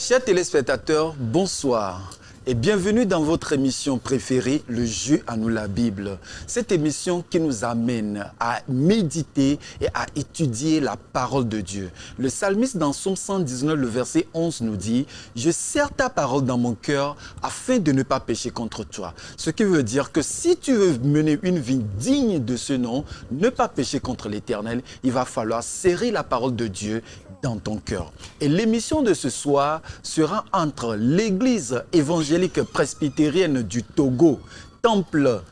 Chers téléspectateurs, bonsoir et bienvenue dans votre émission préférée, Le Jeu à nous la Bible. Cette émission qui nous amène à méditer et à étudier la parole de Dieu. Le psalmiste dans Psaume 119, le verset 11 nous dit « Je serre ta parole dans mon cœur afin de ne pas pécher contre toi ». Ce qui veut dire que si tu veux mener une vie digne de ce nom, ne pas pécher contre l'Éternel, il va falloir serrer la parole de Dieu dans ton cœur. Et l'émission de ce soir sera entre l'église évangélique presbytérienne du Togo, Temple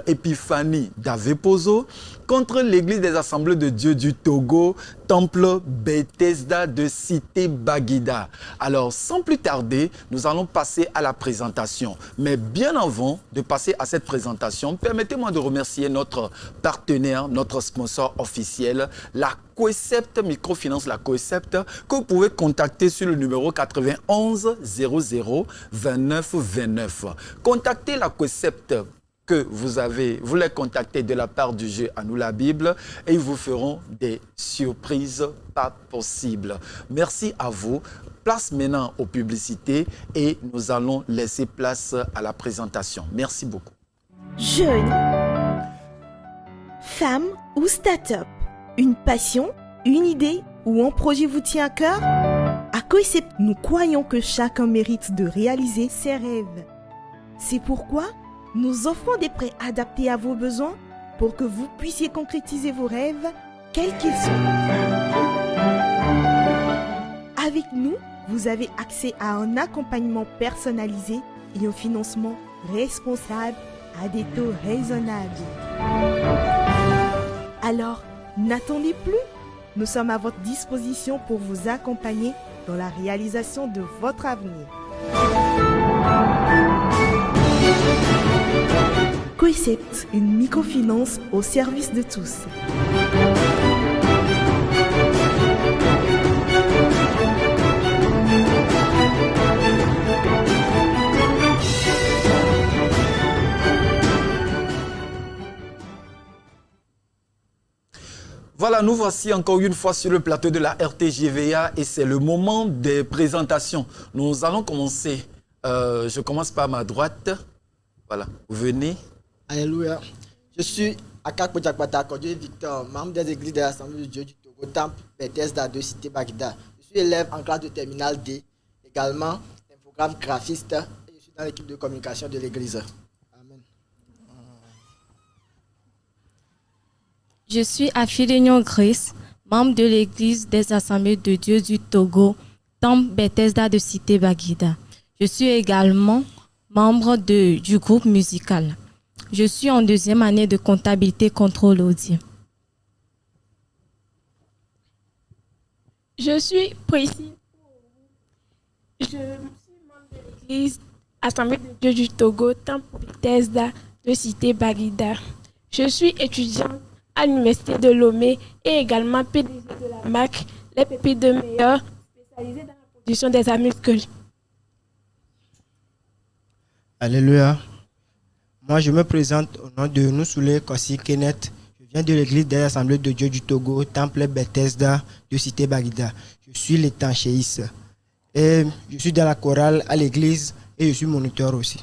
Épiphanie d'Avepozo, contre l'église des Assemblées de Dieu du Togo, Temple Bethesda de Cité Baguida. Alors, sans plus tarder, nous allons passer à la présentation. Mais bien avant de passer à cette présentation, permettez-moi de remercier notre partenaire, notre sponsor officiel, la Coecept Microfinance, la Coecept, que vous pouvez contacter sur le numéro 91 00 29 29. Contactez la Coecept que vous les contactez de la part du Jeu à nous la Bible et ils vous feront des surprises pas possibles. Merci à vous. Place maintenant aux publicités et nous allons laisser place à la présentation. Merci beaucoup. Jeune, femme ou start-up, une passion, une idée ou un projet vous tient à cœur? À Coecept, nous croyons que chacun mérite de réaliser ses rêves. C'est pourquoi nous offrons des prêts adaptés à vos besoins pour que vous puissiez concrétiser vos rêves, quels qu'ils soient. Avec nous, vous avez accès à un accompagnement personnalisé et un financement responsable à des taux raisonnables. Alors, n'attendez plus. Nous sommes à votre disposition pour vous accompagner dans la réalisation de votre avenir. Coecept, une microfinance au service de tous. Voilà, nous voici encore une fois sur le plateau de la RTGVA et c'est le moment des présentations. Nous allons commencer. Je commence par ma droite. Voilà, vous venez. Alléluia. Je suis Akak Jakbata, Cordier Victor, membre des églises de l'Assemblée de Dieu du Togo, Temple Bethesda de Cité Baguida. Je suis élève en classe de terminale D, également infogramme graphiste et je suis dans l'équipe de communication de l'église. Amen. Je suis Afilenion Grace, membre de l'église des Assemblées de Dieu du Togo, Temple Bethesda de Cité Baguida. Je suis également membre du groupe musical. Je suis en deuxième année de comptabilité contrôle audit. Je suis Priscille. Je suis membre de l'église Assemblée de Dieu du Togo, Temple Bethesda de Cité Baguida. Je suis étudiante à l'université de Lomé et également PDG de la marque Les Pépites de Meilleur, spécialisée dans la production des amuse-gueules. Alléluia. Moi, je me présente au nom de Noussoulé Kossi Kenneth. Je viens de l'église des Assemblées de Dieu du Togo, Temple Bethesda de Cité Baguida. Je suis l'étanchéiste. Et je suis dans la chorale à l'église et je suis moniteur aussi.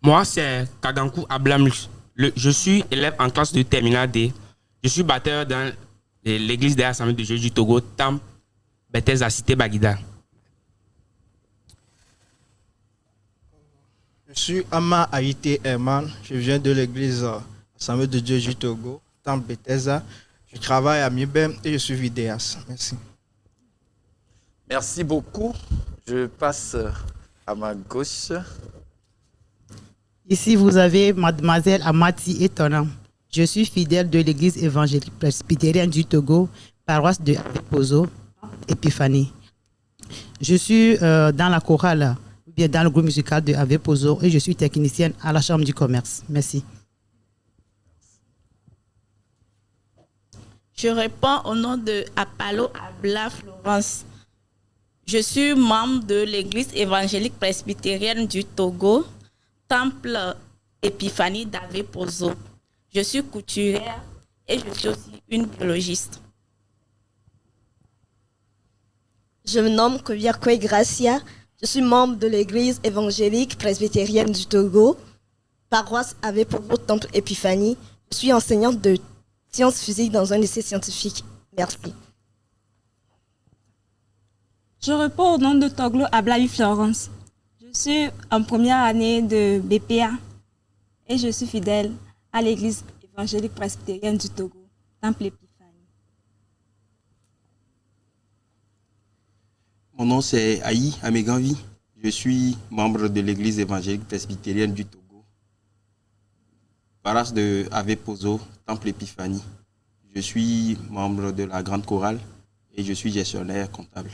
Moi, c'est Kagankou Ablamlus. Je suis élève en classe de terminale D. Je suis batteur dans l'église des Assemblées de Dieu du Togo, Temple Bethesda Cité Baguida. Je suis Ama Haïté Herman, je viens de l'église Assemblée de Dieu du Togo, Temple Bethesda. Je travaille à Mibem et je suis vidéaste. Merci. Merci beaucoup. Je passe à ma gauche. Ici, vous avez mademoiselle Amati Étonnant. Je suis fidèle de l'église évangélique presbytérienne du Togo, paroisse de Avepozo, Épiphanie. Je suis dans la chorale, bien dans le groupe musical de Avepozo et je suis technicienne à la Chambre du commerce. Merci. Je réponds au nom de Apollo Abla Florence. Je suis membre de l'église évangélique presbytérienne du Togo, Temple Épiphanie d'Avepozo. Je suis couturière et je suis aussi une biologiste. Je me nomme Kobiakwe Gracia. Je suis membre de l'église évangélique presbytérienne du Togo, paroisse Ave Pogo Temple Épiphanie. Je suis enseignante de sciences physiques dans un lycée scientifique. Merci. Je réponds au nom de Toglo Ablaï Florence. Je suis en première année de BPA et je suis fidèle à l'église évangélique presbytérienne du Togo, Temple Épiphanie. Mon nom c'est Aïe Améganvi. Je suis membre de l'église évangélique presbytérienne du Togo, paroisse de Ave Pozo, Temple Épiphanie. Je suis membre de la grande chorale et je suis gestionnaire comptable.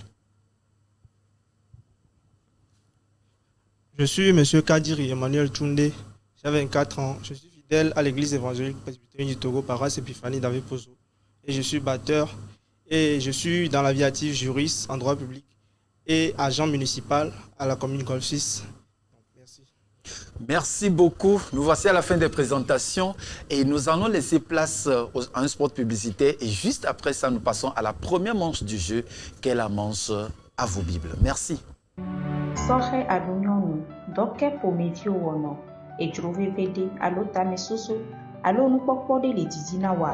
Je suis M. Kadiri Emmanuel Tchoundé, j'ai 24 ans. Je suis fidèle à l'église évangélique presbytérienne du Togo, paroisse Épiphanie d'Ave Pozo. Et je suis batteur et je suis dans la vie active juriste en droit public et agent municipal à la commune Golfe 6. Merci. Merci beaucoup. Nous voici à la fin des présentations et nous allons laisser place à un spot publicitaire. Et juste après ça, nous passons à la première manche du jeu, qui est la manche à vos Bibles. Merci. Soxe adunyonu, doke pomedio wono, et jrovevede, alo tamesoso, alo nukpokpode le dizina wa.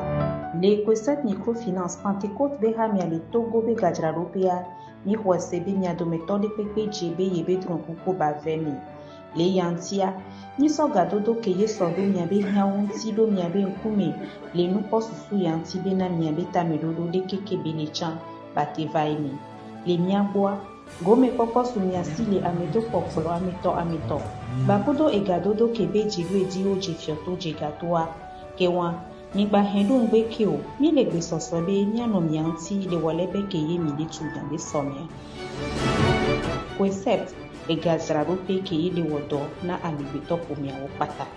Le kwesat microfinance Pentecôte behami ale Togo be gajraropea, mi hwasebe mi adometode pepe jebe yebe dronkuko bavemi. Le yantia, ni so gadodo keye sobe mi abe hiaunti do mi abe nkume, le nupo susu yanti be na mi abe tamedodo de keke benechan, bate vaimi. Le miaboa, Gome poko sumiasi le amedo pokolo ameto. Bakudo egadodo kebe jiru edio jifioto jegatoa. Kewa, migba hendo ngbe keo, mi le gbe sosobe nyano mianti le walebe keye mi le tudan de somia. Concept, egazrarope keye le wodo na amibeto pomia wopata.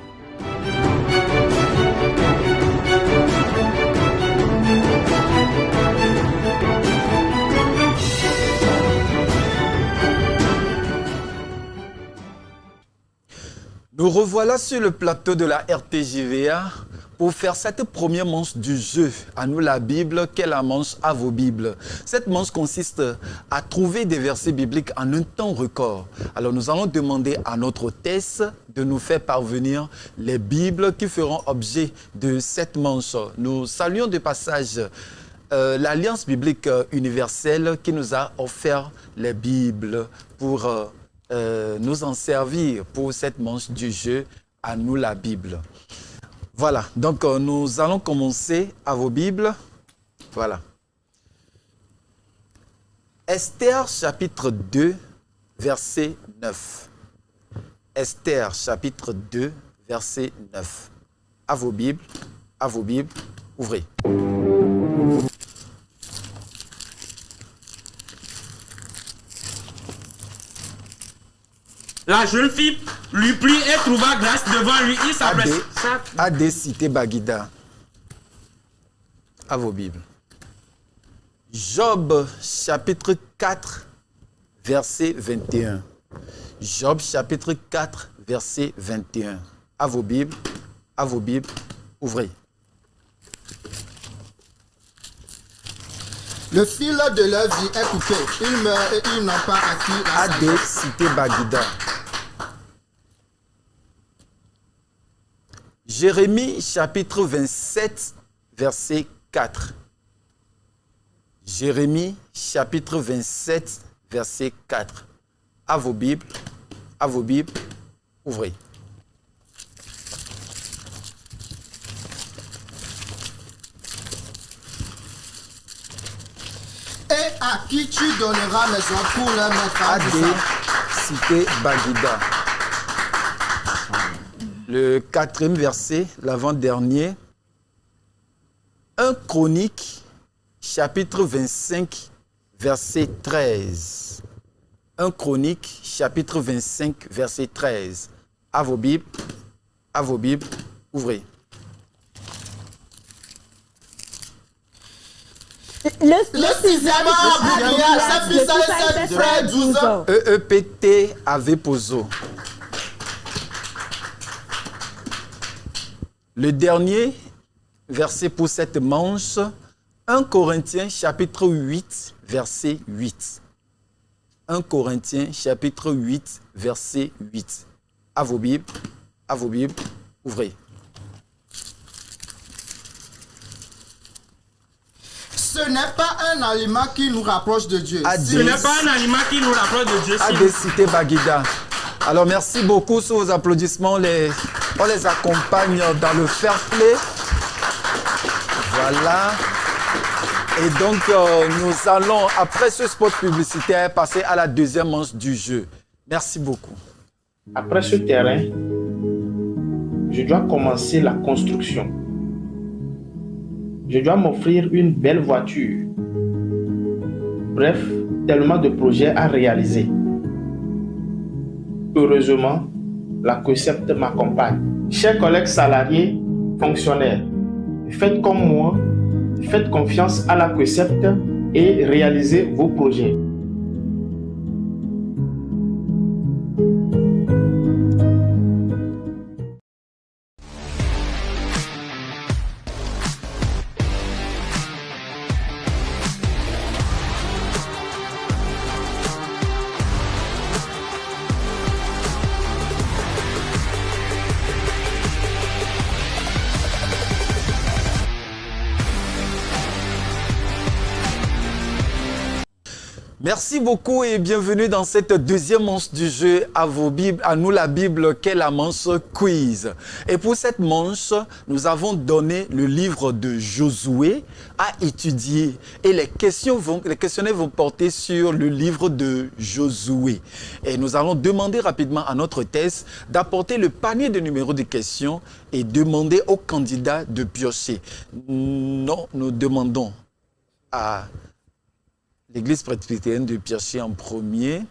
Nous revoilà sur le plateau de la RTJVA pour faire cette première manche du jeu. À nous la Bible, qu'est la manche à vos Bibles. Cette manche consiste à trouver des versets bibliques en un temps record. Alors nous allons demander à notre hôtesse de nous faire parvenir les Bibles qui feront objet de cette manche. Nous saluons de passage l'Alliance biblique universelle qui nous a offert les Bibles pour nous en servir pour cette manche du jeu à nous la Bible. Voilà, donc nous allons commencer à vos Bibles. Voilà. Esther chapitre 2, verset 9. Esther chapitre 2, verset 9. À vos Bibles, ouvrez. La jeune fille lui prit et trouva grâce devant lui. Il s'appelait Adé Cité Bagida. À vos Bibles. Job chapitre 4, verset 21. Job chapitre 4, verset 21. À vos Bibles, ouvrez. Le fil de leur vie est coupé. Ils meurent et ils n'ont pas acquis la Adé Cité Bagida. Jérémie chapitre 27, verset 4. Jérémie chapitre 27, verset 4. À vos Bibles, ouvrez. Et à qui tu donneras maison pour leur mettre à Adé Cité Bagida. Le 4e verset, l'avant-dernier. 1 Chronique, chapitre 25, verset 13. 1 Chronique, chapitre 25, verset 13. À vos Bibles, ouvrez. Le sixième a sa fille et ses frères 12 ans. EEPT Ave Pozo. Le dernier verset pour cette manche, 1 Corinthiens chapitre 8, verset 8. 1 Corinthiens chapitre 8, verset 8. À vos Bibles, ouvrez. Ce n'est pas un aliment qui nous rapproche de Dieu. Ce n'est pas un aliment qui nous rapproche de Dieu. Cité Baguida. Alors merci beaucoup sur vos applaudissements. On les accompagne dans le fair play. Voilà. Et donc nous allons, après ce spot publicitaire, passer à la deuxième manche du jeu. Merci beaucoup. Après ce terrain, je dois commencer la construction. Je dois m'offrir une belle voiture. Bref, tellement de projets à réaliser. Heureusement, la COSEPT m'accompagne. Chers collègues salariés, fonctionnaires, faites comme moi, faites confiance à la COSEPT et réalisez vos projets. Merci beaucoup et bienvenue dans cette deuxième manche du jeu à vos Bibles, à nous la Bible, qu'est la manche quiz. Et pour cette manche, nous avons donné le livre de Josué à étudier. Et les questionnaires vont porter sur le livre de Josué. Et nous allons demander rapidement à notre thèse d'apporter le panier de numéros de questions et demander aux candidats de piocher. Non, nous demandons à l'Église presbytérienne de piocher en premier.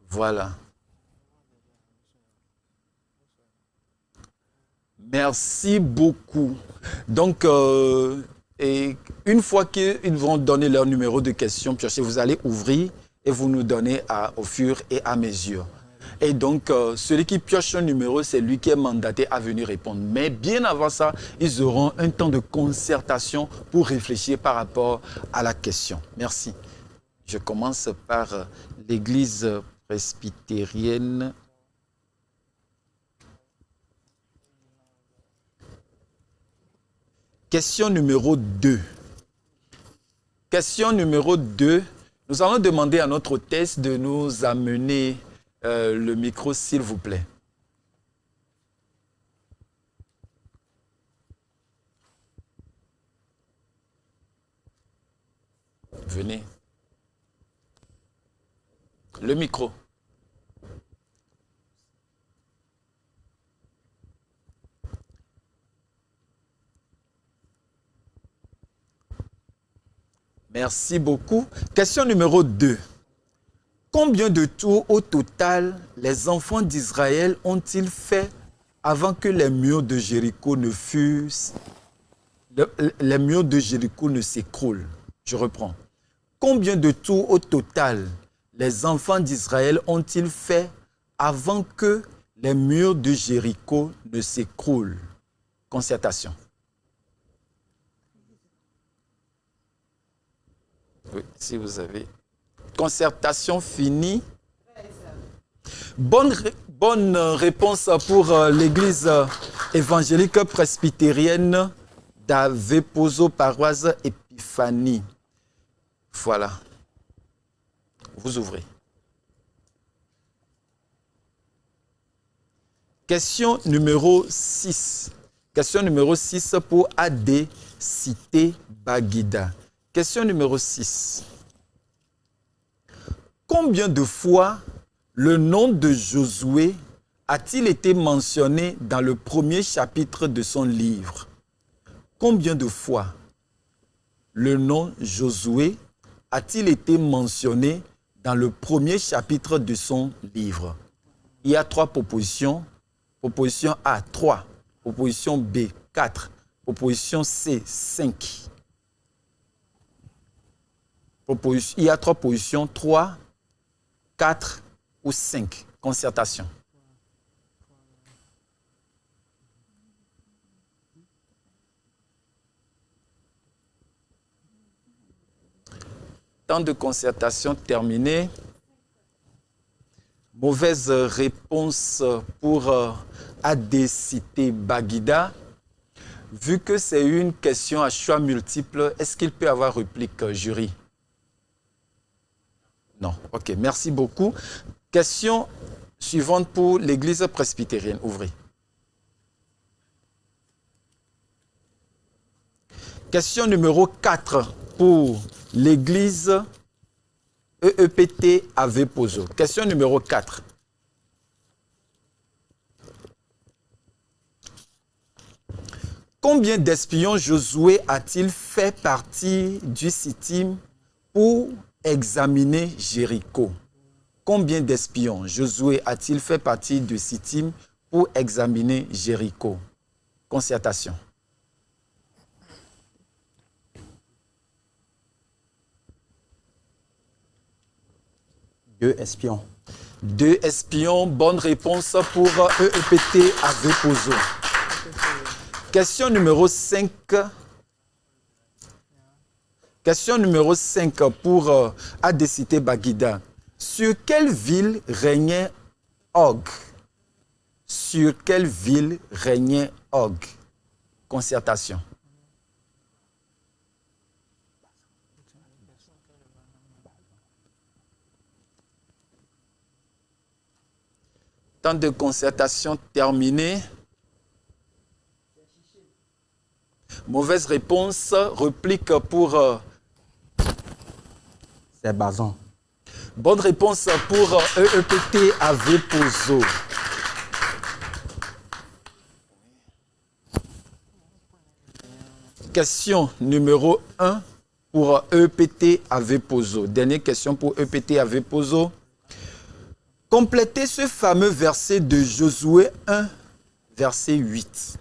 Voilà. Merci beaucoup. Donc, et une fois qu'ils vont donner leur numéro de question piocher, vous allez ouvrir et vous nous donnez au fur et à mesure. Et donc, celui qui pioche un numéro, c'est lui qui est mandaté à venir répondre. Mais bien avant ça, ils auront un temps de concertation pour réfléchir par rapport à la question. Merci. Je commence par l'Église presbytérienne. Question numéro 2. Question numéro 2. Nous allons demander à notre hôtesse de nous amener le micro, s'il vous plaît. Venez. Le micro. Merci beaucoup. Question numéro 2. Combien de tours au total les enfants d'Israël ont-ils fait avant que les murs de Jéricho ne s'écroulent? Je reprends. Combien de tours au total les enfants d'Israël ont-ils fait avant que les murs de Jéricho ne s'écroulent? Concertation. Oui, si vous avez... Concertation finie. Bonne réponse pour l'église évangélique presbytérienne d'Avepozo, paroisse Épiphanie. Voilà. Vous ouvrez. Question numéro 6. Question numéro 6 pour AD Cité Baguida. Question numéro 6. Combien de fois le nom de Josué a-t-il été mentionné dans le premier chapitre de son livre? Combien de fois le nom Josué a-t-il été mentionné dans le premier chapitre de son livre? Il y a 3 propositions. Proposition A, 3. Proposition B, 4. Proposition C, 5. Il y a 3 positions, 3, 4 ou 5. Concertation. Temps de concertation terminé. Mauvaise réponse pour ADCité Baguida. Vu que c'est une question à choix multiple, est-ce qu'il peut y avoir réplique, jury? Non. Ok, merci beaucoup. Question suivante pour l'Église presbytérienne. Ouvrez. Question numéro 4 pour l'Église EEPT Avepozo. Question numéro 4. Combien d'espions Josué a-t-il fait partie du Sittim pour examiner Jéricho? Combien d'espions Josué a-t-il fait partie du Sittim pour examiner Jéricho? Concertation. Deux espions. 2 espions. Bonne réponse pour EEPT Avepozo. Question numéro 5. Question numéro 5 pour ADCité Baguida. Sur quelle ville régnait Og? Sur quelle ville régnait Og? Concertation. Temps de concertation terminé. Mauvaise réponse. Réplique pour... C'est Bazan. Bonne réponse pour EEPT Avepozo. Question numéro 1 pour EEPT Avepozo. Dernière question pour EEPT Avepozo. Complétez ce fameux verset de Josué 1, verset 8.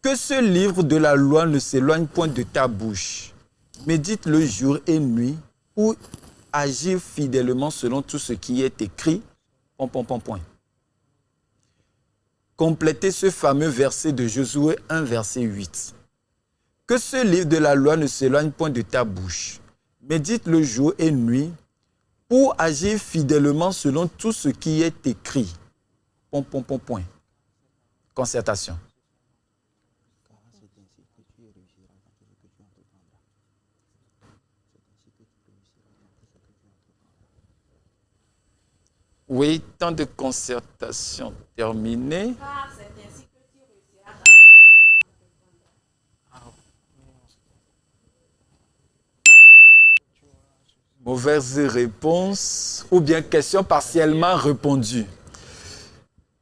Que ce livre de la loi ne s'éloigne point de ta bouche. Médite-le jour et nuit pour agir fidèlement selon tout ce qui est écrit. Complétez ce fameux verset de Josué 1, verset 8. Que ce livre de la loi ne s'éloigne point de ta bouche. Médite-le jour et nuit pour agir fidèlement selon tout ce qui est écrit. Concertation. Oui, temps de concertation terminé. Mauvaise réponse ou bien question partiellement répondue.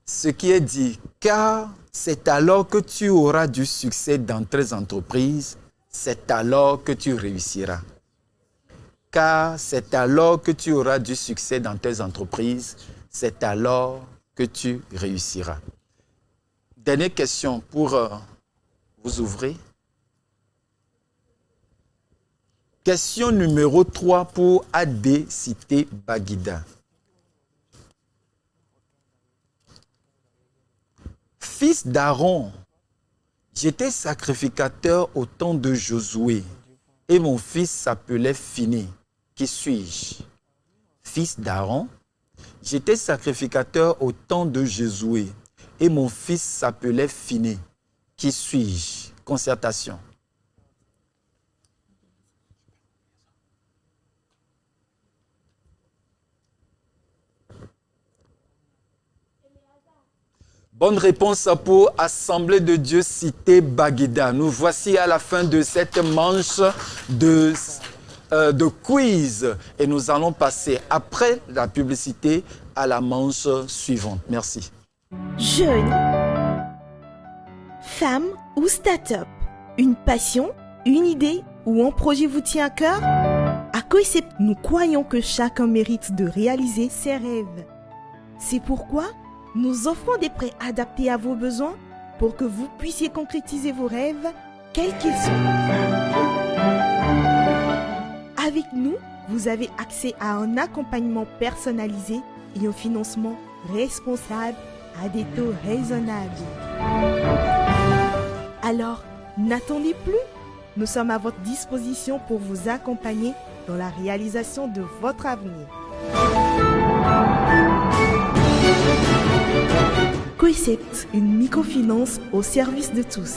Ce qui est dit, car c'est alors que tu auras du succès dans tes entreprises, c'est alors que tu réussiras. Car c'est alors que tu auras du succès dans tes entreprises, c'est alors que tu réussiras. Dernière question pour vous ouvrir. Question numéro 3 pour ADCité Baguida. Fils d'Aaron, j'étais sacrificateur au temps de Josué et mon fils s'appelait Phiné. Qui suis-je? Fils d'Aaron, j'étais sacrificateur au temps de Josué et mon fils s'appelait Phiné. Qui suis-je? Concertation. Bonne réponse pour Assemblée de Dieu Cité Baguida. Nous voici à la fin de cette manche de quiz et nous allons passer après la publicité à la manche suivante. Merci. Jeune, femme ou start-up, une passion, une idée ou un projet vous tient à cœur? À COICEP, nous croyons que chacun mérite de réaliser ses rêves. C'est pourquoi nous offrons des prêts adaptés à vos besoins pour que vous puissiez concrétiser vos rêves, quels qu'ils soient. Avec nous, vous avez accès à un accompagnement personnalisé et un financement responsable à des taux raisonnables. Alors, n'attendez plus. Nous sommes à votre disposition pour vous accompagner dans la réalisation de votre avenir. Coecept, une microfinance au service de tous.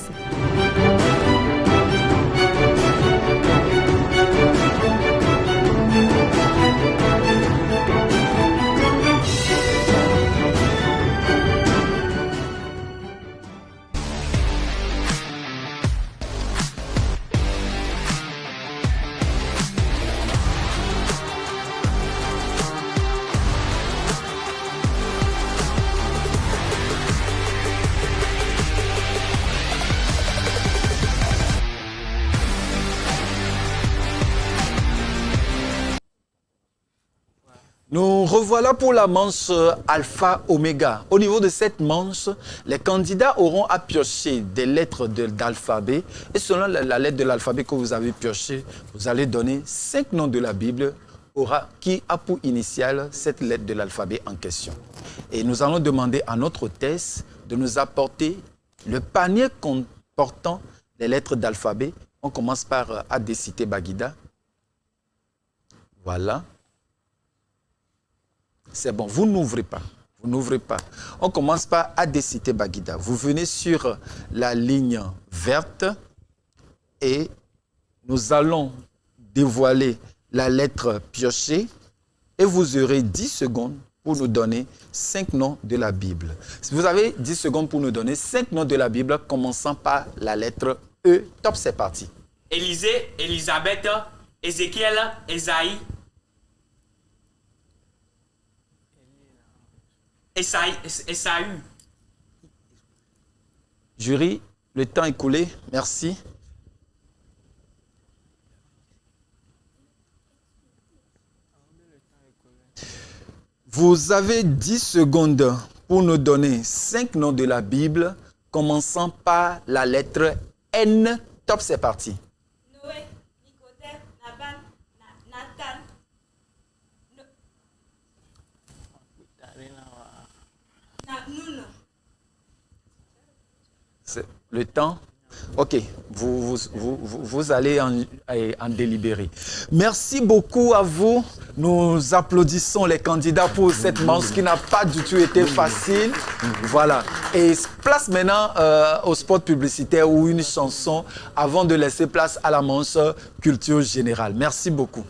Nous revoilà pour la manche alpha-oméga. Au niveau de cette manche, les candidats auront à piocher des lettres d'alphabet. Et selon la lettre de l'alphabet que vous avez pioché, vous allez donner 5 noms de la Bible qui a pour initiale cette lettre de l'alphabet en question. Et nous allons demander à notre hôtesse de nous apporter le panier comportant les lettres d'alphabet. On commence par Adécité Baguida. Voilà. C'est bon, vous n'ouvrez pas. Vous n'ouvrez pas. On commence par Adécité Baguida. Vous venez sur la ligne verte et nous allons dévoiler la lettre piochée et vous aurez 10 secondes pour nous donner 5 noms de la Bible. Vous avez 10 secondes pour nous donner 5 noms de la Bible commençant par la lettre E. Top, c'est parti. Élisée, Élisabeth, Ézéchiel, Esaïe, Esaü. Jury, le temps écoulé, merci. Vous avez 10 secondes pour nous donner 5 noms de la Bible, commençant par la lettre N. Top, c'est parti. Noé, Nicodème, Naban, Nathan. C'est le temps. Ok, vous allez en délibérer. Merci beaucoup à vous. Nous applaudissons les candidats pour cette manche qui n'a pas du tout été facile. Voilà. Et place maintenant au spot publicitaire ou une chanson avant de laisser place à la manche culture générale. Merci beaucoup.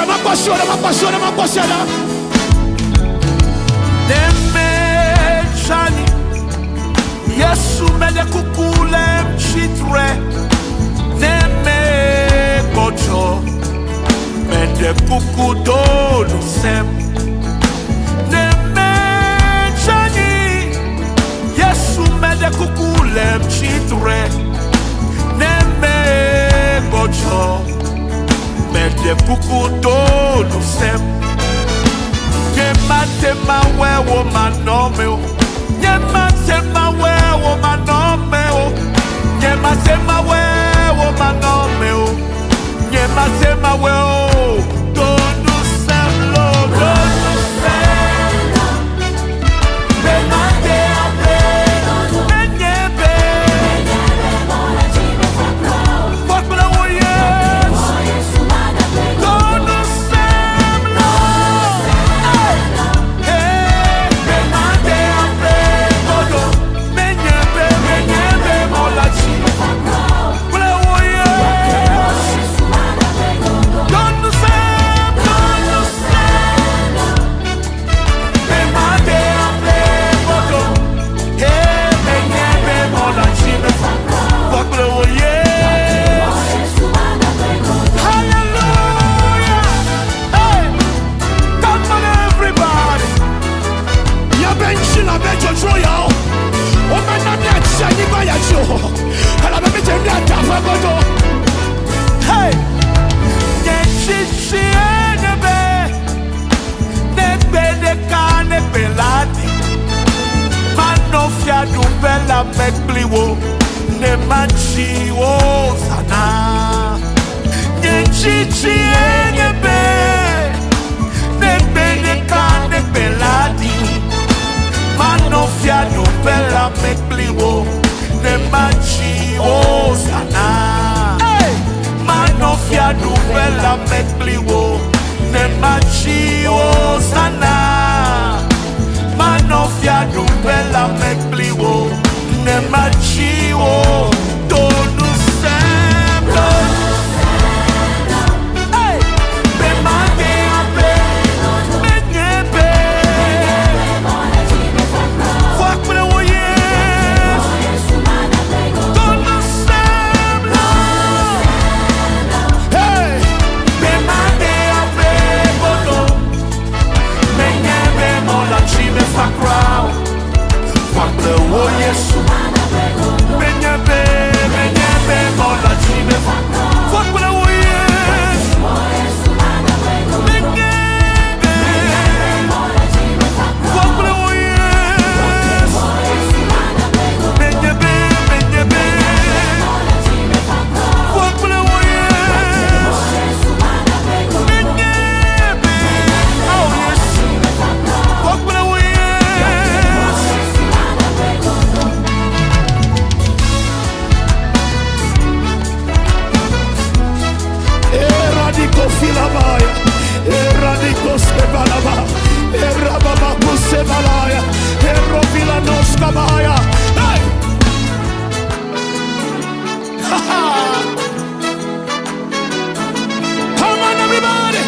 ma passione. Nemechani, Yesu mele kukule mchitre. Neme gocho, mele kukudo lusem. Nemechani, Yesu mele kukule mchitre. Neme gocho. Mede buku do no sem. Nyemate mawe wo manome o. Nyemate mawe wo manome o. Nyemate mawe wo manome o. Nyemate mawe o. Do no sem lo, do no sem lo. Bemate ape, menyebe. Menyebe mola chime fakro. Fakro wo ye. Hey, Manofia du bella megliwo ne manchi o sana. chichi enyebe nebe neka nebe ladi manofia nubela mekliwo ne machi osana manofia nubela mekliwo ne machi osana manofia nubela mekliwo ne machi o tonu semble Oh yes, menyebe mola jibe. Fuck with oh yes, menyebe. Fuck with oh yes, menyebe. Fuck with oh yes, menyebe. Oh yes, fuck with oh yes. Eradiko filabaya, eradiko sebalaba, erababa sebalaya, erovila noskabaya. Hey! Ha ha! Come on, everybody!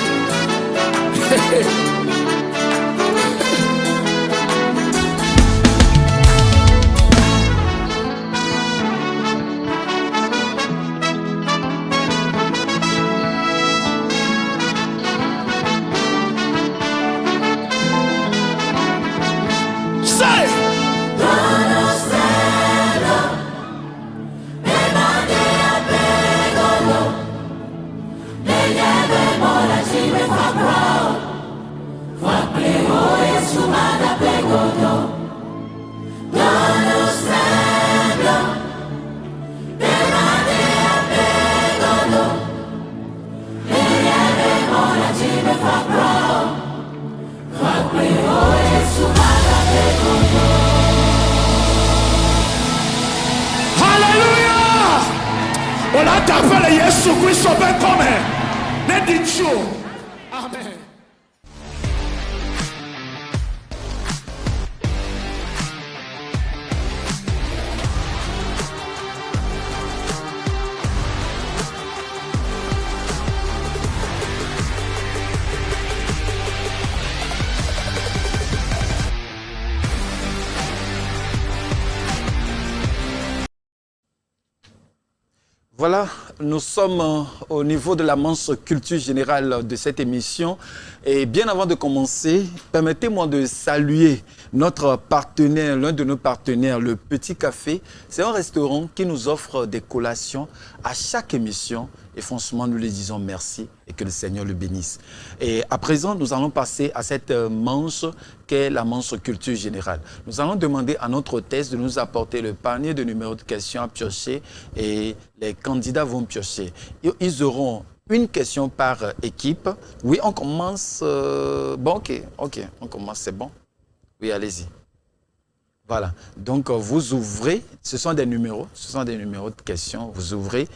Amen. Voilà, nous sommes au niveau de la manche culture générale de cette émission. Et bien avant de commencer, permettez-moi de saluer notre partenaire, l'un de nos partenaires, le Petit Café. C'est un restaurant qui nous offre des collations à chaque émission. Et franchement, nous lui disons merci et que le Seigneur le bénisse. Et à présent, nous allons passer à cette manche qu'est la manche culture générale. Nous allons demander à notre hôtesse de nous apporter le panier de numéros de questions à piocher et les candidats vont piocher. Ils auront une question par équipe. Oui, on commence. Bon, ok, on commence, c'est bon. Oui, allez-y. Voilà, donc vous ouvrez, ce sont des numéros de questions, vous ouvrez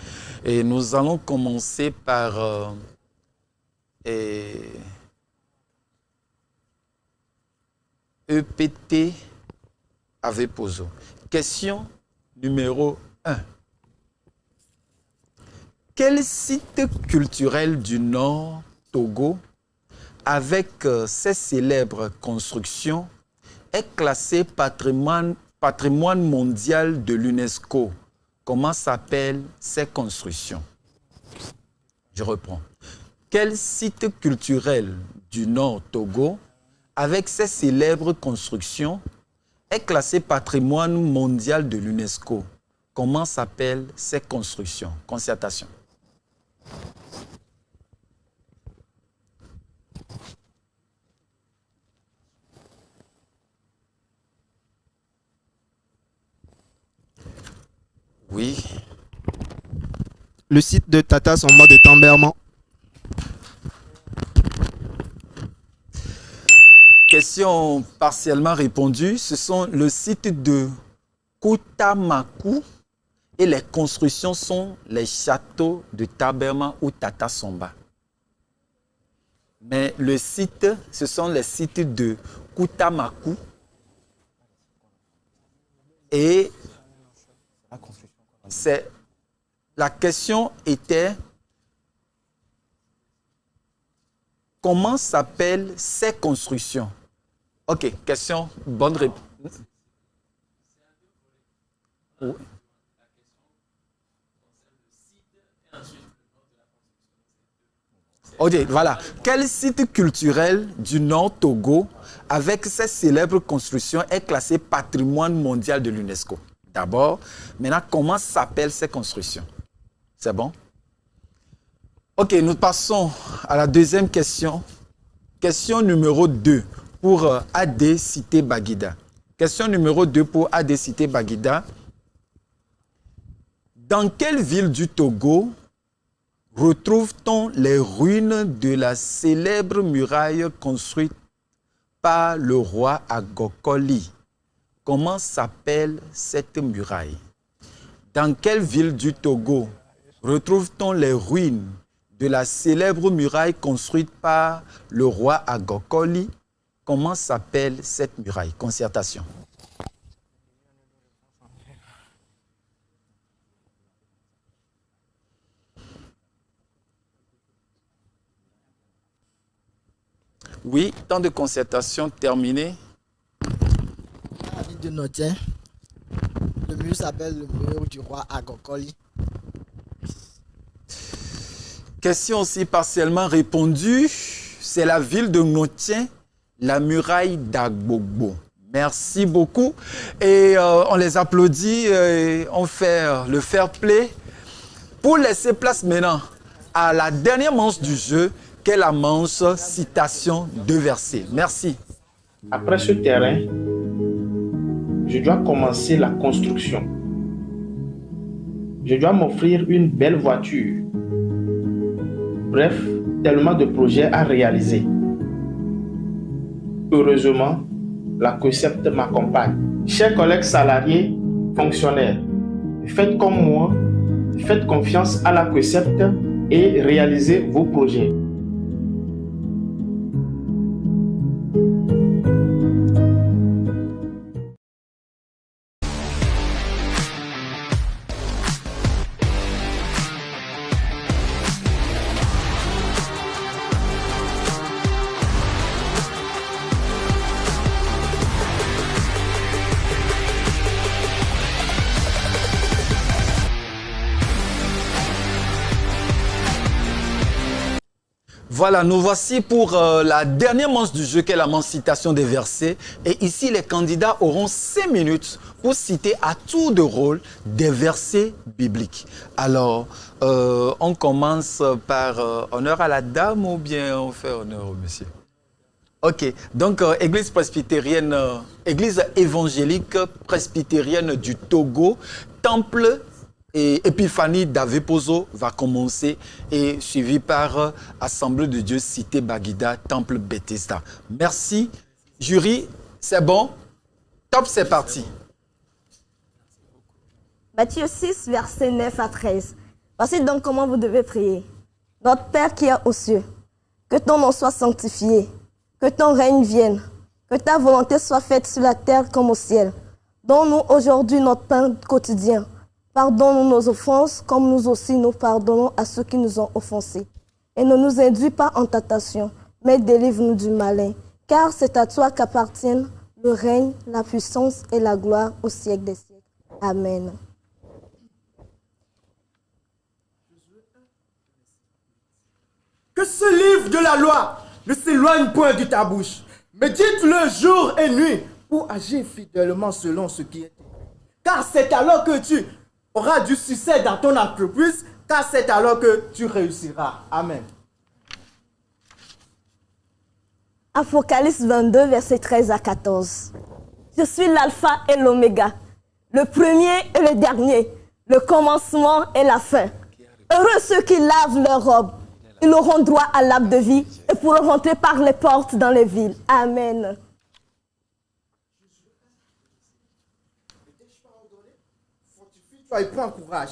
et nous allons commencer par EPT Avepozo. Question numéro 1. Quel site culturel du Nord Togo, avec ses célèbres constructions, est classé patrimoine mondial de l'UNESCO? Comment s'appellent ces constructions? Je reprends. Quel site culturel du Nord Togo, avec ses célèbres constructions, est classé patrimoine mondial de l'UNESCO? Comment s'appellent ces constructions? Concertation. Oui. Le site de Tata Samba de Tamberman. questions partiellement répondues, ce sont le site de Koutamaku et les constructions sont les châteaux de Taberma ou Tatasomba. Mais le site, ce sont les sites de Koutamaku et la question était comment s'appellent ces constructions? Ok, question, bonne réponse. Oui. Ok, voilà. Quel site culturel du Nord Togo, avec ses célèbres constructions, est classé patrimoine mondial de l'UNESCO? D'abord, maintenant, comment s'appellent ces constructions? C'est bon? Ok, nous passons à la deuxième question. Question numéro 2 pour AD Cité Baguida. Question numéro 2 pour AD Cité Baguida. Dans quelle ville du Togo retrouve-t-on les ruines de la célèbre muraille construite par le roi Agokoli? Comment s'appelle cette muraille? Dans quelle ville du Togo retrouve-t-on les ruines de la célèbre muraille construite par le roi Agokoli? Comment s'appelle cette muraille? Concertation. Oui, temps de concertation terminé. La ville de Notien. Le mur s'appelle le mur du roi Agokoli. Question aussi partiellement répondue. C'est la ville de Notien, la muraille d'Agbogbo. Merci beaucoup. Et on les applaudit. On fait le fair play. Pour laisser place maintenant à la dernière manche du jeu, qu'est la manche citation de versets. Merci. Après ce terrain, je dois commencer la construction. Je dois m'offrir une belle voiture. Bref, tellement de projets à réaliser. Heureusement, la COSEPT m'accompagne. Chers collègues salariés, fonctionnaires, faites comme moi, faites confiance à la COSEPT et réalisez vos projets. Voilà, nous voici pour la dernière manche du jeu, qui est la manche citation des versets. Et ici, les candidats auront 5 minutes pour citer à tour de rôle des versets bibliques. Alors, on commence par honneur à la dame ou bien on fait honneur au monsieur? Ok, donc Église presbytérienne, Église évangélique presbytérienne du Togo, Temple et Épiphanie d'Avepozo va commencer et suivi par Assemblée de Dieu Cité Baguida, Temple Bethesda. Merci. Jury, c'est bon? Top, c'est parti. Matthieu 6, versets 9 à 13. Voici donc comment vous devez prier. Notre Père qui est aux cieux, que ton nom soit sanctifié, que ton règne vienne, que ta volonté soit faite sur la terre comme au ciel. Donne-nous aujourd'hui notre pain quotidien. Pardonne-nous nos offenses, comme nous aussi nous pardonnons à ceux qui nous ont offensés. Et ne nous induis pas en tentation, mais délivre-nous du malin. Car c'est à toi qu'appartiennent le règne, la puissance et la gloire au siècle des siècles. Amen. Que ce livre de la loi ne s'éloigne point de ta bouche, mais dites-le jour et nuit pour agir fidèlement selon ce qui est. Car c'est alors que tu auras du succès dans ton entreprise, car c'est alors que tu réussiras. Amen. Apocalypse 22, versets 13 à 14. Je suis l'alpha et l'oméga, le premier et le dernier, le commencement et la fin. Heureux ceux qui lavent leurs robes. Ils auront droit à l'arbre de vie et pourront rentrer par les portes dans les villes. Amen. toi et prends courage.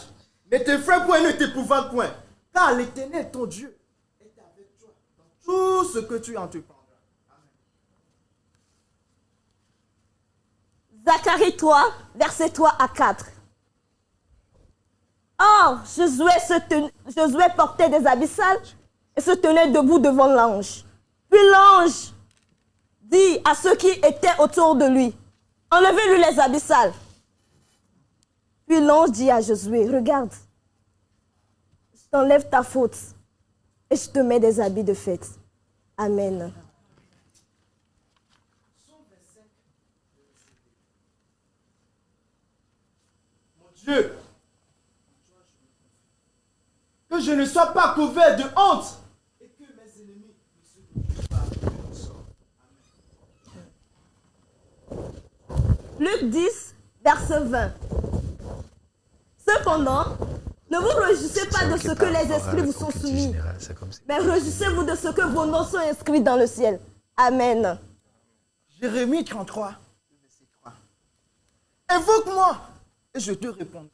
Ne t'effraie point et ne t'épouvante point, car l'Éternel, ton Dieu, est avec toi dans tout ce que tu entreprendras. Zacharie 3, versets 3 à 4. Or, Josué portait des habits sales et se tenait debout devant l'ange. Puis l'ange dit à ceux qui étaient autour de lui, enlevez-lui les habits sales. Puis l'ange dit à Josué, regarde, je t'enlève ta faute et je te mets des habits de fête. Amen. Dieu, que je ne sois pas couvert de honte et que mes ennemis ne se détruisent pas de mon sort. Luc 10, verset 20. Cependant, ne vous réjouissez pas de ce que les esprits vous sont soumis, mais réjouissez-vous de ce que vos noms sont inscrits dans le ciel. Amen. Jérémie 33, verset 3. Invoque-moi et je te répondrai.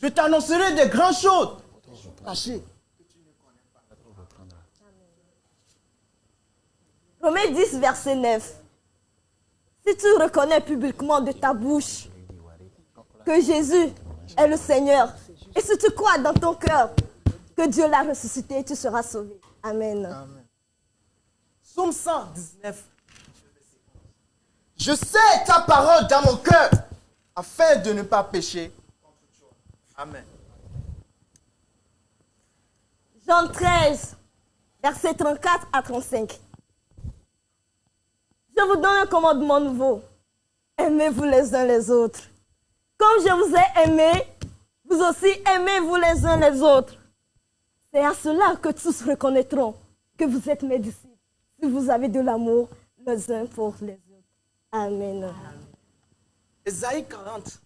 Je t'annoncerai des grandes choses cachées que tu ne connais pas. Romains 10, verset 9. Si tu reconnais publiquement de ta bouche que Jésus est le Seigneur, et si tu crois dans ton cœur que Dieu l'a ressuscité, tu seras sauvé. Amen. Amen. Psaume 119. Je sais ta parole dans mon cœur, afin de ne pas pécher contre toi. Amen. Jean 13, versets 34 à 35. Je vous donne un commandement nouveau. Aimez-vous les uns les autres. Comme je vous ai aimé, vous aussi aimez-vous les uns les autres. C'est à cela que tous reconnaîtront que vous êtes mes disciples, si vous avez de l'amour les uns pour les autres. Amen. Ésaïe 40.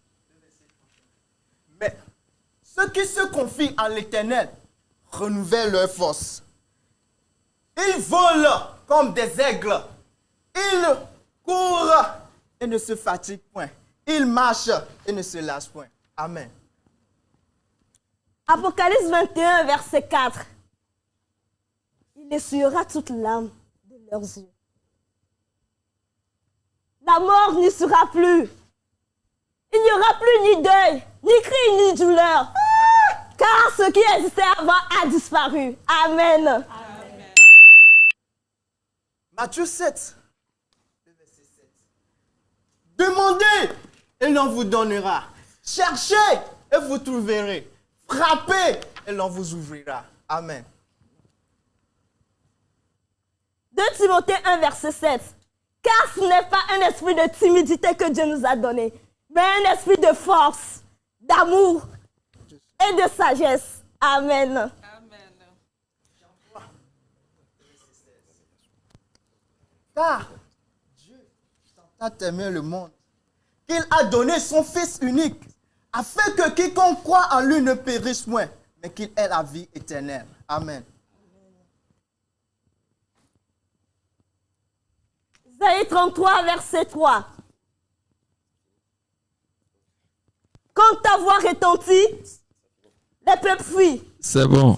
Mais ceux qui se confient en l'Éternel renouvellent leur force. Ils volent comme des aigles. Ils courent et ne se fatiguent point. Ils marchent et ne se lassent point. Amen. Apocalypse 21, verset 4. Il essuiera toute l'âme de leurs yeux. La mort n'y sera plus. Il n'y aura plus ni deuil, ni cri, ni douleur. Car ce qui existait avant a disparu. Amen. Amen. Matthieu 7, verset 7. Demandez et l'on vous donnera. Cherchez et vous trouverez. Frappez et l'on vous ouvrira. Amen. 2 Timothée 1, verset 7. Car ce n'est pas un esprit de timidité que Dieu nous a donné, mais un esprit de force, d'amour et de sagesse. Amen. Amen. Car Dieu a tant aimé le monde qu'il a donné son Fils unique, afin que quiconque croit en lui ne périsse point, mais qu'il ait la vie éternelle. Amen. Isaïe 33, verset 3. Quand ta voix retentit, les peuples fuient. C'est bon.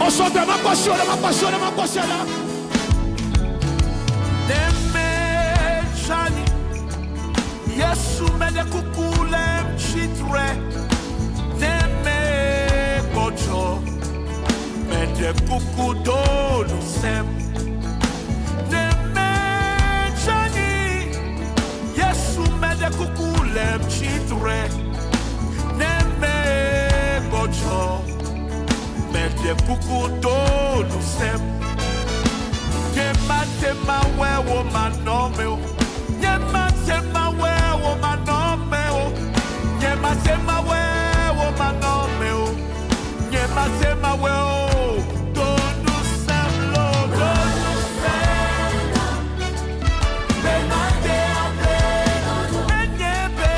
On chante ma passion. Nemejani Yesu mede kukule mchitre Neme bocho Mede kukudo lusem Nemejani Yesu mede kukule mchitre Neme bocho Mede kukudo lusem Tema wewo manome Nyema tema wewo manome Nyema tema wewo manome Nyema tema wewo Donu semlo Donu semlo Benande ade Enyebe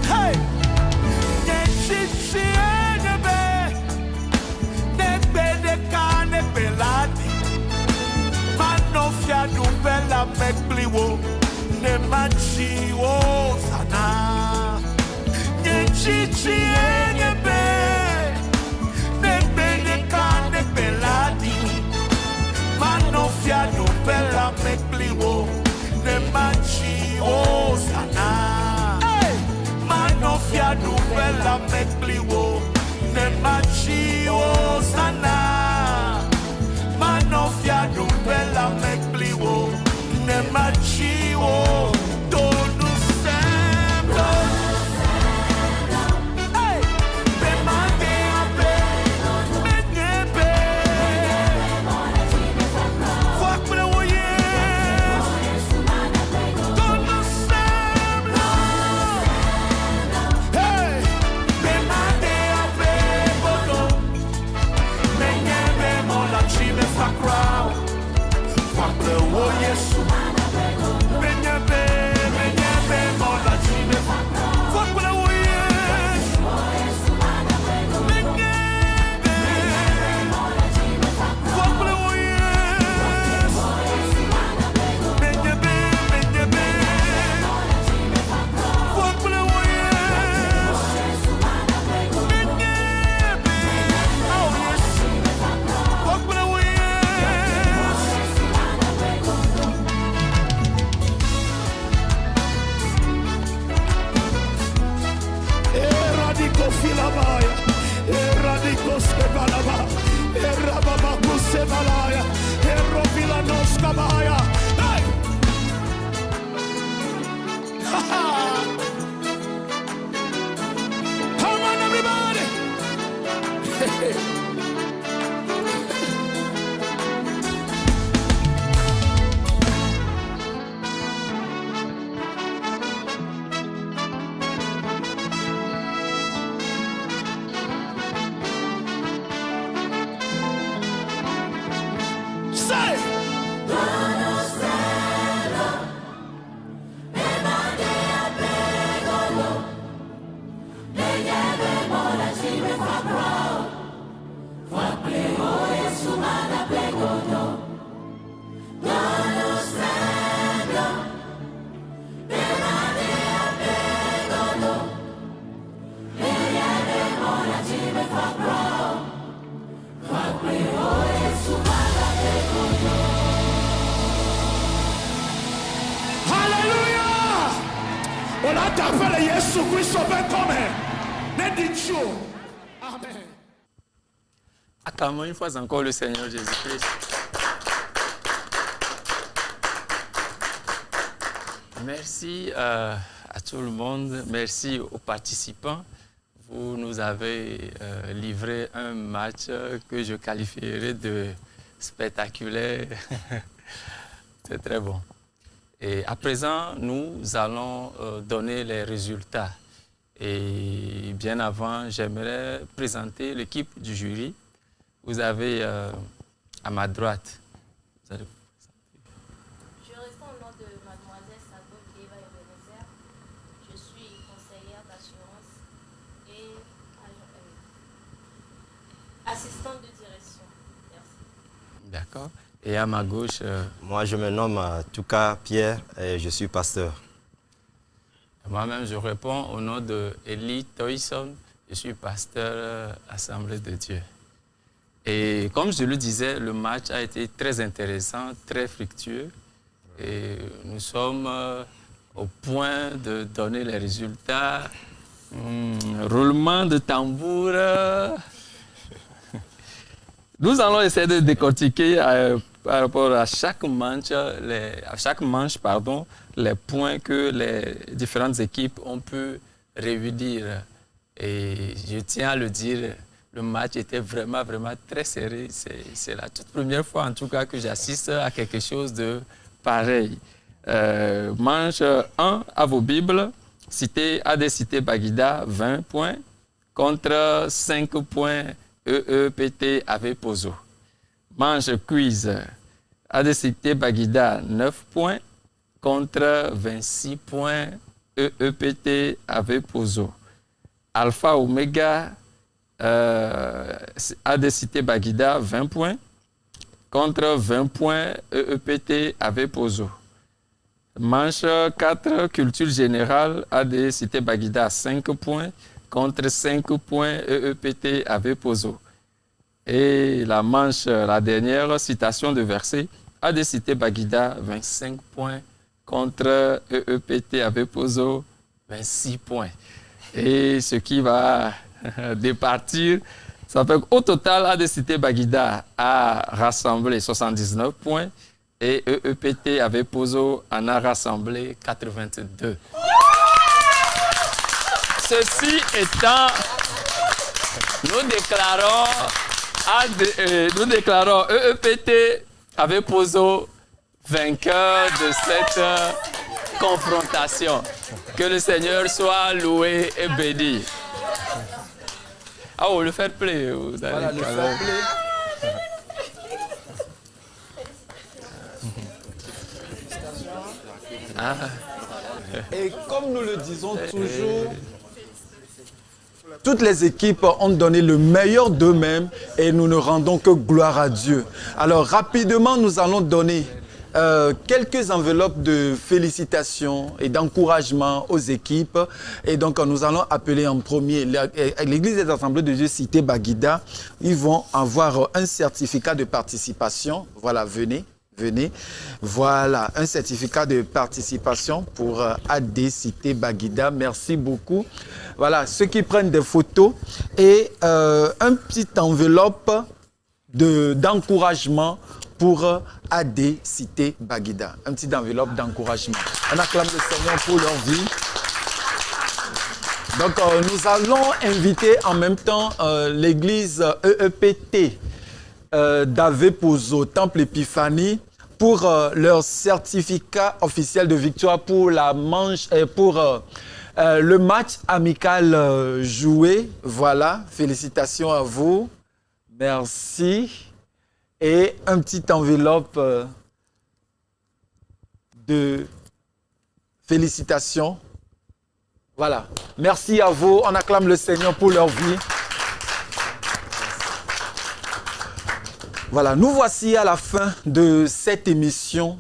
Hey! Manofia dubela mekbliwo ne machiwo sana nyechichi enyebe nebede kane beladi manofia dubela mekbliwo ne machiwo sana manofia dubela mekbliwo ne machiwo sana manofia dubela mekbliwo ne machiwo donu sembo hey be mande abe menyebe fuakbre woye donu sembo hey be mande abe bodo menyebe mola chime fakra fuakbre woye su menyebe mola chime fuakbre woye menyebe fuakbre woye menyebe fuakbre woye menyebe oh yes fuakbre woye Eradiko filabaya, eradiko skebalaba, erababa sebalaya, erovila noskabaya. Hey! Come on, everybody! Say! Hallelujah! On a t'appelé Jésus Christ au ben comme ne dit Amen. Acclamons une fois encore le Seigneur Jésus-Christ. Merci à tout le monde, merci aux participants. Vous nous avez livré un match que je qualifierais de spectaculaire. C'est très bon. Et à présent, nous allons donner les résultats. Et bien avant, j'aimerais présenter l'équipe du jury. Vous avez à ma droite. Vous allez vous présenter. Je réponds au nom de mademoiselle Sago Eva Ebenezer. Je suis conseillère d'assurance et assistante de direction. Merci. D'accord. Et à ma gauche... Moi, je me nomme Touka Pierre et je suis pasteur. Moi-même, je réponds au nom de Eli Toyson. Je suis pasteur Assemblée de Dieu. Et comme je le disais, le match a été très intéressant, très fructueux. Et nous sommes au point de donner les résultats. Roulement de tambour. Nous allons essayer de décortiquer par rapport à chaque manche, les points que les différentes équipes ont pu réunir. Et je tiens à le dire, le match était vraiment très serré. C'est la toute première fois, en tout cas, que j'assiste à quelque chose de pareil. Manche 1 à vos Bibles. Cité AD Baguida, 20 points. Contre 5 points, EEPT avec Pozo. Manche quiz. ADCT Baguida 9 points contre 26 points EEPT avec Pozo. Alpha Omega ADCT Baguida 20 points contre 20 points EEPT avec Pozo. Manche 4 Culture Générale ADCT Baguida 5 points contre 5 points EEPT avec Pozo. Et la manche, la dernière citation de verset, ADCT Baguida, 25 points contre EEPT avec Pozo, 26 points. Et ce qui va départir, ça fait qu'au total, ADCT Baguida a rassemblé 79 points et EEPT avec Pozo en a rassemblé 82. Ceci étant, nous déclarons EEPT avec Pozo vainqueur de cette confrontation. Que le Seigneur soit loué et béni. Ah, oh, le fair play. Voilà, le fair play. Ah. Et comme nous le disons toujours, toutes les équipes ont donné le meilleur d'eux-mêmes et nous ne rendons que gloire à Dieu. Alors rapidement, nous allons donner quelques enveloppes de félicitations et d'encouragement aux équipes. Et donc, nous allons appeler en premier l'Église des Assemblées de Dieu Cité Baguida. Ils vont avoir un certificat de participation. Voilà, venez. Voilà, un certificat de participation pour AD Cité Baguida. Merci beaucoup. Voilà, ceux qui prennent des photos et un petit enveloppe d'encouragement pour AD Cité Baguida. Un petit enveloppe d'encouragement. On acclame le Seigneur pour leur vie. Donc, nous allons inviter en même temps l'église EEPT d'Ave Pozo, Temple Épiphanie, pour leur certificat officiel de victoire pour la manche et pour le match amical joué. Voilà, félicitations à vous. Merci. Et un petit enveloppe de félicitations. Voilà. Merci à vous. On acclame le Seigneur pour leur vie. Voilà, nous voici à la fin de cette émission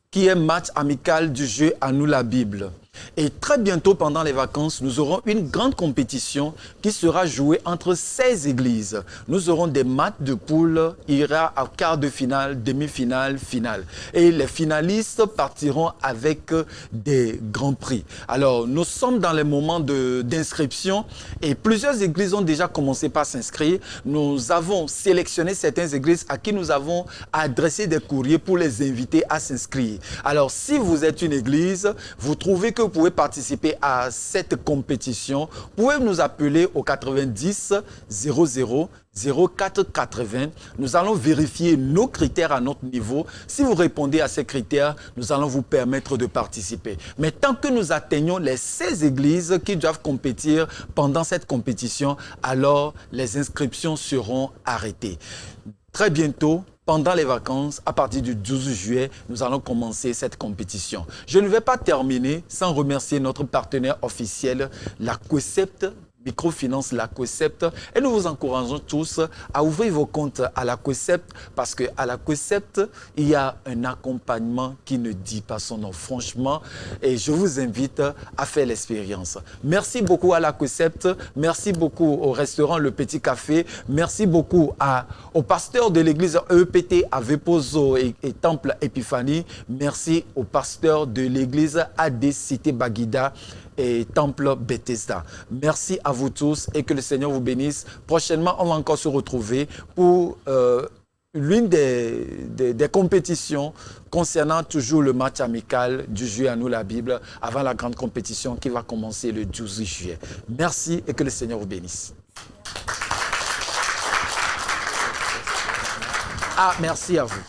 qui est match amical du jeu À nous la Bible. Et très bientôt, pendant les vacances, nous aurons une grande compétition qui sera jouée entre 16 églises. Nous aurons des matchs de poule, il y aura à quart de finale, demi-finale, finale. Et les finalistes partiront avec des grands prix. Alors, nous sommes dans les moments d'inscription et plusieurs églises ont déjà commencé par s'inscrire. Nous avons sélectionné certaines églises à qui nous avons adressé des courriers pour les inviter à s'inscrire. Alors, si vous êtes une église, vous trouvez que vous pouvez participer à cette compétition, vous pouvez nous appeler au 90 00 04 80. Nous allons vérifier nos critères à notre niveau. Si vous répondez à ces critères, nous allons vous permettre de participer. Mais tant que nous atteignons les 16 églises qui doivent compétir pendant cette compétition, alors les inscriptions seront arrêtées. Très bientôt, pendant les vacances, à partir du 12 juillet, nous allons commencer cette compétition. Je ne vais pas terminer sans remercier notre partenaire officiel, la COESEPT, Microfinance, la COESEPT. Et nous vous encourageons tous à ouvrir vos comptes à la COESEPT parce qu'à la COESEPT, il y a un accompagnement qui ne dit pas son nom, franchement. Et je vous invite à faire l'expérience. Merci beaucoup à la COESEPT. Merci beaucoup au restaurant Le Petit Café. Merci beaucoup au pasteur de l'église EEPT à Vepozo et Temple Épiphanie. Merci au pasteur de l'église AD Cité Baguida et Temple Bethesda. Merci à vous tous et que le Seigneur vous bénisse. Prochainement, on va encore se retrouver pour l'une des compétitions concernant toujours le match amical du jeu À nous la Bible avant la grande compétition qui va commencer le 12 juillet. Merci et que le Seigneur vous bénisse. Ah, merci à vous.